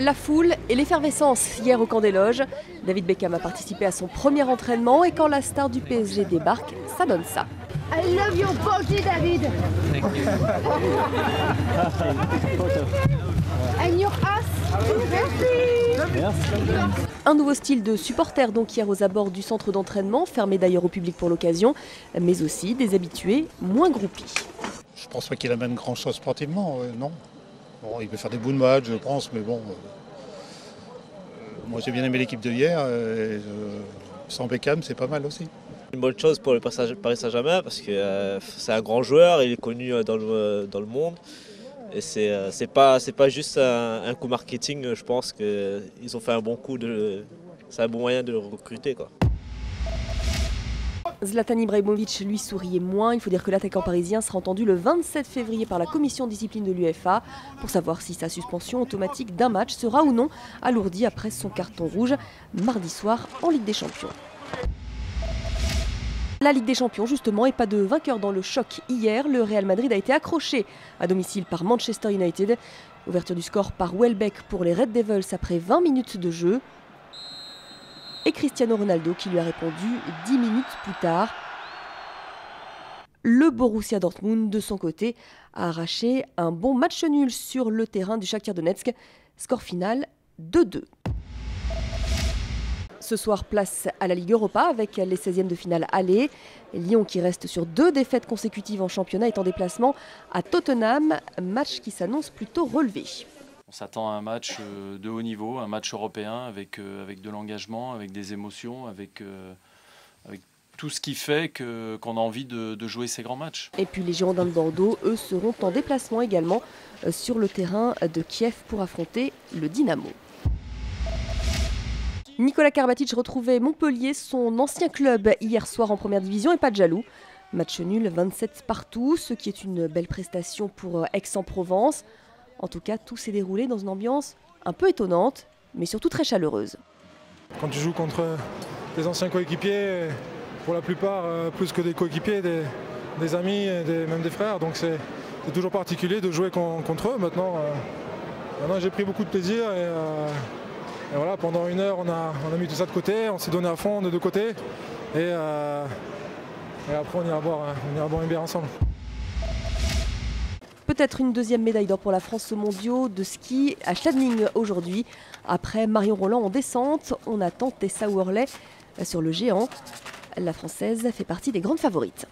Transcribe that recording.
La foule et l'effervescence hier au camp des loges. David Beckham a participé à son premier entraînement et quand la star du PSG débarque, ça donne ça. I love your body, David. And your ass. Merci. Un nouveau style de supporter donc hier aux abords du centre d'entraînement, fermé d'ailleurs au public pour l'occasion, mais aussi des habitués moins groupis. Je pense pas qu'il amène grand-chose sportivement, non. Bon, il peut faire des bouts de match, je pense, mais bon. Moi j'ai bien aimé l'équipe de hier, sans Beckham c'est pas mal aussi. Une bonne chose pour le Paris Saint-Germain parce que c'est un grand joueur, il est connu dans le monde. Et c'est pas juste un coup marketing, je pense qu'ils ont fait un bon coup, c'est un bon moyen de le recruter, quoi. Zlatan Ibrahimovic lui souriait moins. Il faut dire que l'attaquant parisien sera entendu le 27 février par la commission de discipline de l'UEFA pour savoir si sa suspension automatique d'un match sera ou non alourdie après son carton rouge mardi soir en Ligue des Champions. La Ligue des Champions justement et pas de vainqueur dans le choc hier. Le Real Madrid a été accroché à domicile par Manchester United. Ouverture du score par Welbeck pour les Red Devils après 20 minutes de jeu. Et Cristiano Ronaldo qui lui a répondu 10 minutes plus tard. Le Borussia Dortmund, de son côté, a arraché un bon match nul sur le terrain du Shakhtar Donetsk. Score final 2-2. Ce soir, place à la Ligue Europa avec les 16e de finale aller. Lyon qui reste sur 2 défaites consécutives en championnat est en déplacement à Tottenham. Match qui s'annonce plutôt relevé. On s'attend à un match de haut niveau, un match européen avec de l'engagement, avec des émotions, avec tout ce qui fait qu'on a envie de jouer ces grands matchs. Et puis les Girondins de Bordeaux, eux, seront en déplacement également sur le terrain de Kiev pour affronter le Dynamo. Nikola Karabatic retrouvait Montpellier, son ancien club, hier soir en première division et pas de jaloux. Match nul 27 partout, ce qui est une belle prestation pour Aix-en-Provence. En tout cas, tout s'est déroulé dans une ambiance un peu étonnante, mais surtout très chaleureuse. Quand tu joues contre des anciens coéquipiers, pour la plupart, plus que des coéquipiers, des amis, même des frères, donc c'est toujours particulier de jouer contre eux. Maintenant j'ai pris beaucoup de plaisir et voilà, pendant 1 heure, on a mis tout ça de côté, on s'est donné à fond de 2 côtés et après on ira boire une bière ensemble. Peut-être une deuxième médaille d'or pour la France aux mondiaux de ski à Schladming aujourd'hui. Après Marion Roland en descente, on attend Tessa Worley sur le géant. La Française fait partie des grandes favorites.